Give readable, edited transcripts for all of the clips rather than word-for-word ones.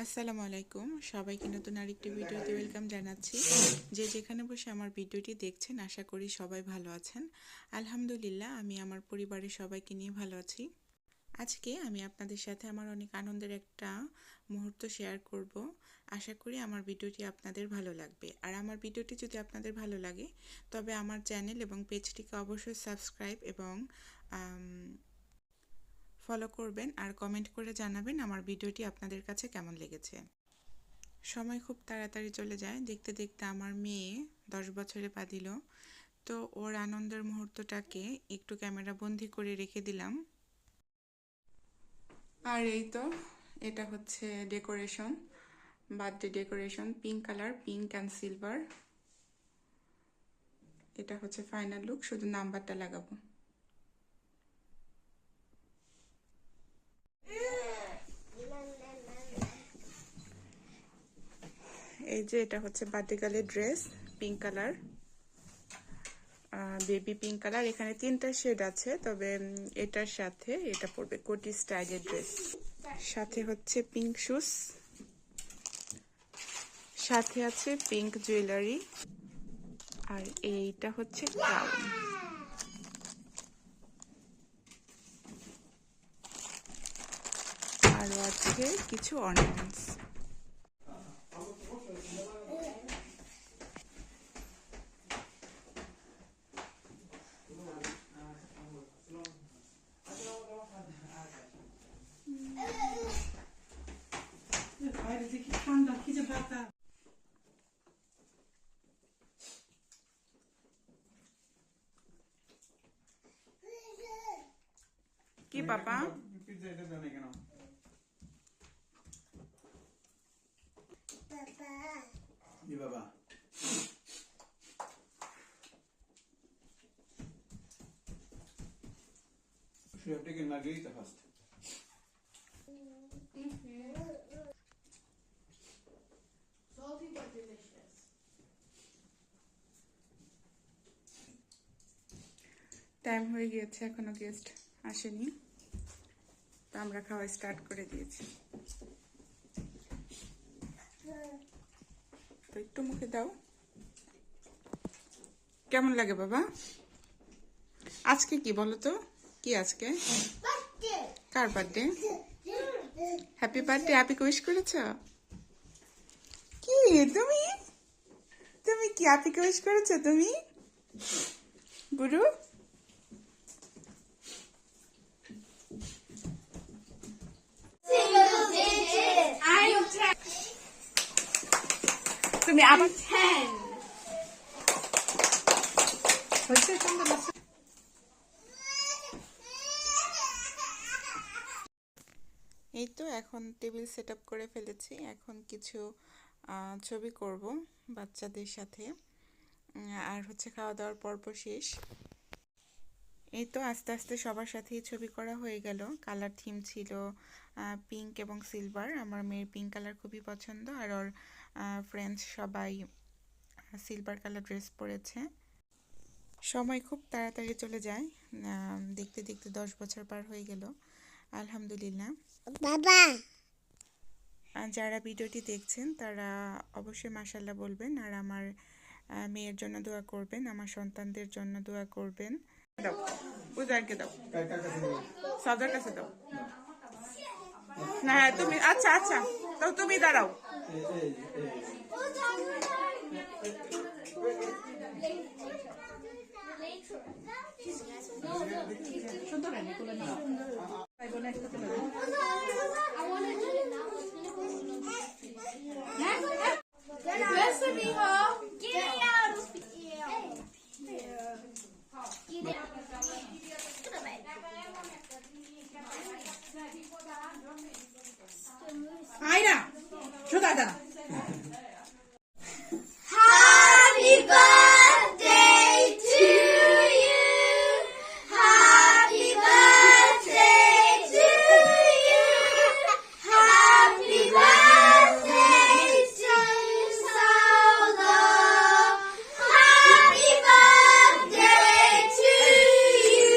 আসসালামু আলাইকুম, সবাইকে নতুন আরেকটি ভিডিওতে ওয়েলকাম জানাচ্ছি। যে যেখানে বসে আমার ভিডিওটি দেখছেন আশা করি সবাই ভালো আছেন। আলহামদুলিল্লাহ, আমি আমার পরিবারের সবাইকে নিয়ে ভালো আছি। আজকে আমি আপনাদের সাথে আমার অনেক আনন্দের একটা মুহূর্ত শেয়ার করব। আশা করি আমার ভিডিওটি আপনাদের ভালো লাগবে। আর আমার ভিডিওটি যদি আপনাদের ভালো লাগে তবে আমার চ্যানেল এবং পেজটিকে অবশ্যই সাবস্ক্রাইব এবং ফলো করবেন আর কমেন্ট করে জানাবেন আমার ভিডিওটি আপনাদের কাছে কেমন লেগেছে। সময় খুব তাড়াতাড়ি চলে যায়, দেখতে দেখতে আমার মেয়ে 10 বছরে পা দিল। তো ওর আনন্দের মুহূর্তটাকে একটু ক্যামেরা বন্দি করে রেখে দিলাম। আর এই তো এটা হচ্ছে decoration, birthday decoration, pink colour, pink and silver. এটা হচ্ছে ফাইনাল লুক, শুধু নাম্বারটা লাগাবো। এই যে এটা হচ্ছে বার্থডে গার্লের dress, pink colour, baby pink colour. এখানে 3টা শেড আছে, তবে এটার সাথে এটা পড়বে কোটি স্টাইলের ড্রেস। সাথে হচ্ছে পিঙ্ক শুজ, সাথে আছে পিঙ্ক জুয়েলারি, আর এইটা হচ্ছে ক্রাউন। আরও আছে কিছু অর্নামেন্টস। কি পাপা? বাবা should have taken margarita first. Salty but delicious. Time হয়ে গিয়েছে, এখনো গেস্ট আসেনি, তো আমরা খাওয়া স্টার্ট করে দিয়েছি। তো একটু মুখে দাও। কেমন লাগে বাবা? আজকে কি বলো তো, কি আজকে? কার birthday? Happy birthday. Happy wish করেছ? কি তুমি তুমি কি হ্যাপি উইশ করেছ তুমি? গুরু তুমি আবার 10. এই তো এখন টেবিল সেট আপ করে ফেলেছি। এখন কিছু ছবি করব বাচ্চাদের সাথে, আর হচ্ছে খাওয়া দাওয়ার পর্ব শেষ। এই তো আস্তে আস্তে সবার সাথেই ছবি করা হয়ে গেল। কালার থিম ছিল পিঙ্ক এবং সিলভার। আমার মেয়ের পিঙ্ক কালার খুবই পছন্দ, আর ওর ফ্রেন্ডস সবাই সিলভার কালার ড্রেস পরেছে। সময় খুব তাড়াতাড়ি চলে যায়, দেখতে দেখতে 10 বছর পার হয়ে গেল। আলহামদুলিল্লাহ। বাবা, যারা ভিডিওটি দেখছেন তারা অবশ্যই মাশাআল্লাহ বলবেন, আর আমার মেয়ের জন্য দোয়া করবেন, আমার সন্তানদের জন্য দোয়া করবেন। দাও, উজারকে দাও, সাদার কাছে দাও। না হ্যাঁ তুমি, আচ্ছা আচ্ছা, তো তুমি দাঁড়াও। আয়রা সোজা দা। Happy birthday to you. Happy birthday to you. Happy birthday to Sauda. Happy birthday to you.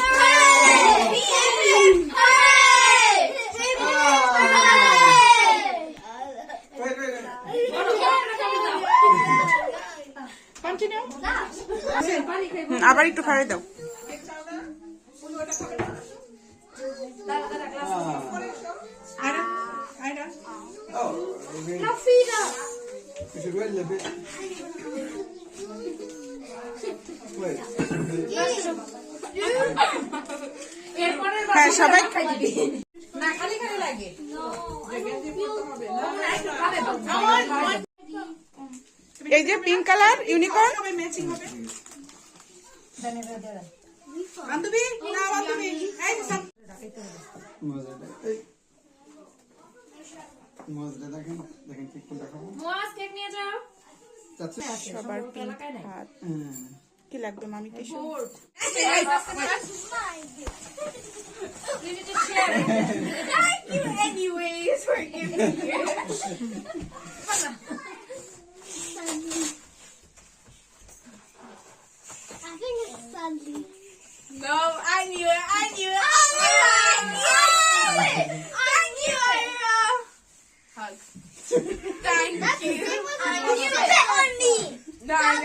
Hooray! Hooray! সবার একটু ফাড়ে দাও। Ayra Ayra Oh, maybe Hafida. we should wait a little bit. Wait. হ্যাঁ সবাই না খালি খালি লাগে এই যে পিঙ্ক কালার ইউনিকর্ন। হবে ম্যাচিং হবে বান্ধবী না বান্ধবী এই যে সব মজাটা এই মজাটা দেখেন দেখেন কি কোনটা খাবো Moaz, কেক নিয়ে যাও। যাচ্ছে সবার পিঙ্ক হাত। কি লাগবে মামি tissue? You need to share it. Thank you anyways for giving me. I think it's Sandy. No, I knew it. I knew it. I knew it. I knew it. Hug. Thank you. I knew it on me. No, I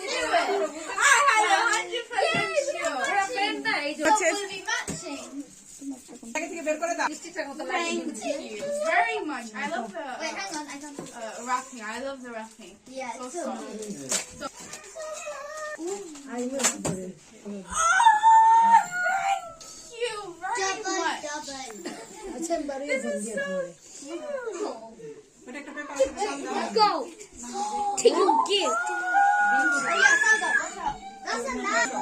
knew it. I had 100% sure. We'll be matching. আগে থেকে বের করে দাও Thank you very much. I love the Wait, hang on, I don't. wrapping. I love the wrapping. Yeah, So it's so soft. good. Thank you very Double, much. double. This is so ওটা একটা paper আছে দাও go. Take a gift. Yeah, hold up, watch out. That's enough.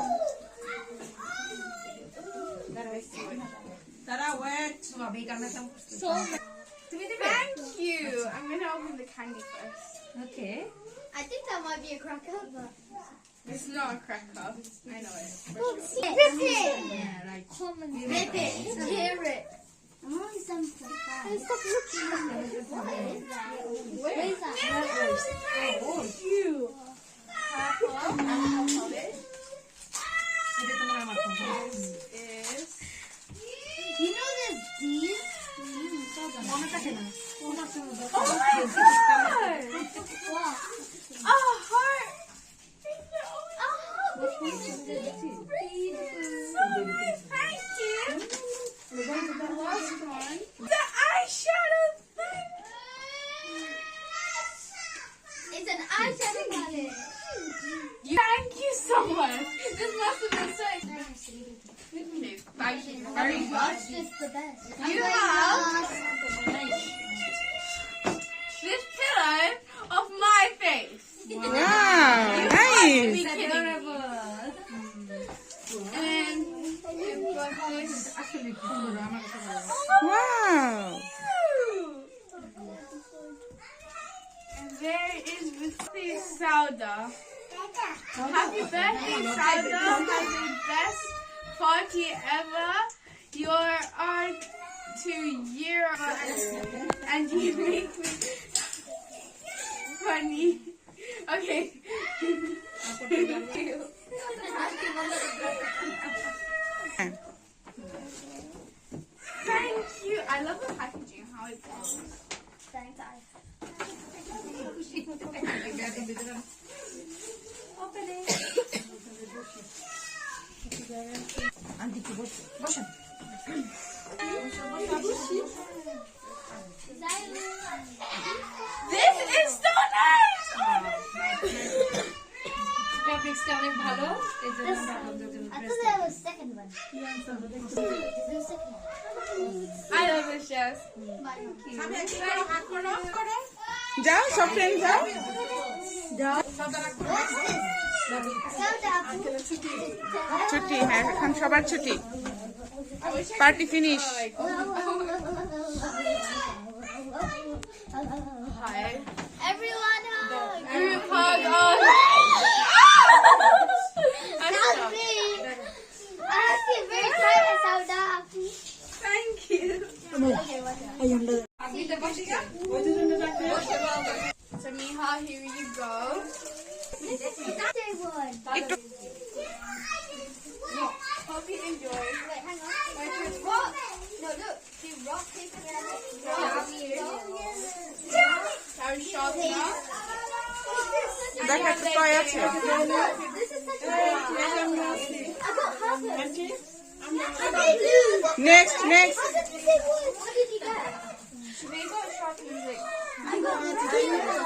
তারা wait So thank you. I'm gonna open the candy first. I think that might be a cracker, but. It's not a cracker. I know it. Rip it! Rip it! Tear it! I want something. Stop looking at me. What is that? What is that? Thank you. Is You know there's these? What? a heart. Oh, Thank you. The last one. The eyeshadow thing. it's an eyeshadow palette. Thank you so much. This must have been so expensive. Okay, thank you very much. This is the best. You have this pillow of my face. Wow, nice. Be kidding me. And you've got this. Wow. And there is birthday Sauda. Happy birthday, Sauda. Have the best party ever. You're on to year and you make me funny. Okay. Thank you. Thank you. I love the packaging, how it goes. Thanks, I. বসেন This is so nice! গ্রাফিক্সটা অনেক ভালো এই জন্য I thought there was a second one. Is there a second one? I love this dress. আমি একটু হাত করো of করো যাও সব ফ্রেন্ড যাও। What's this? Soda apple. ছুটি, হ্যাঁ এখন সবার ছুটি। Party finish. Hi. Everyone hug. Group hug on. That's me. I feel very tired, Sauda. Thank you. Okay, watch out. So Miha, here you go. Birthday one. একটু Hope you enjoy. Wait, hang on. Rock. No, look. Do rock, paper, Very sharp now. দেখো একটা toy আছে। This is Next, next. What did you get? They got short music. I got orange.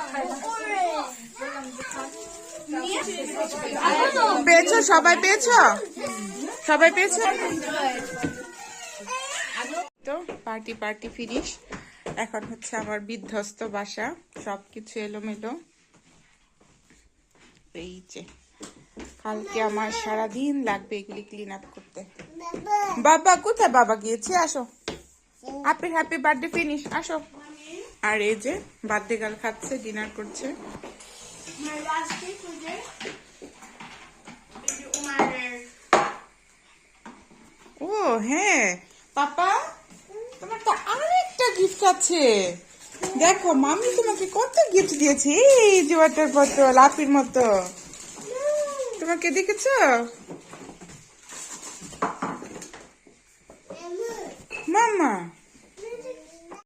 পেয়েছো সবাই পেয়েছো সবাই পেয়েছো তো party party finish এখন হচ্ছে আমার বিধ্বস্ত বাসা সবকিছু এলোমেলো এই যে কালকে আমার সারাদিন লাগবে এগুলি ক্লিন আপ করতে বাবা কোথায় বাবা গিয়েছে আসো হ্যাপি হ্যাপি বার্থডে ফিনিশ আসো আর এই যে বার্থডে গার্ল খাচ্ছে ডিনার করছে My last cake was there. My ও হ্যাঁ পাপা তোমার তো আরেকটা গিফট আছে দেখো মামি তোমাকে কত গিফট দিয়েছে এই যে ওয়াটার বোতল আপির মতো তোমাকে দেখেছো মামা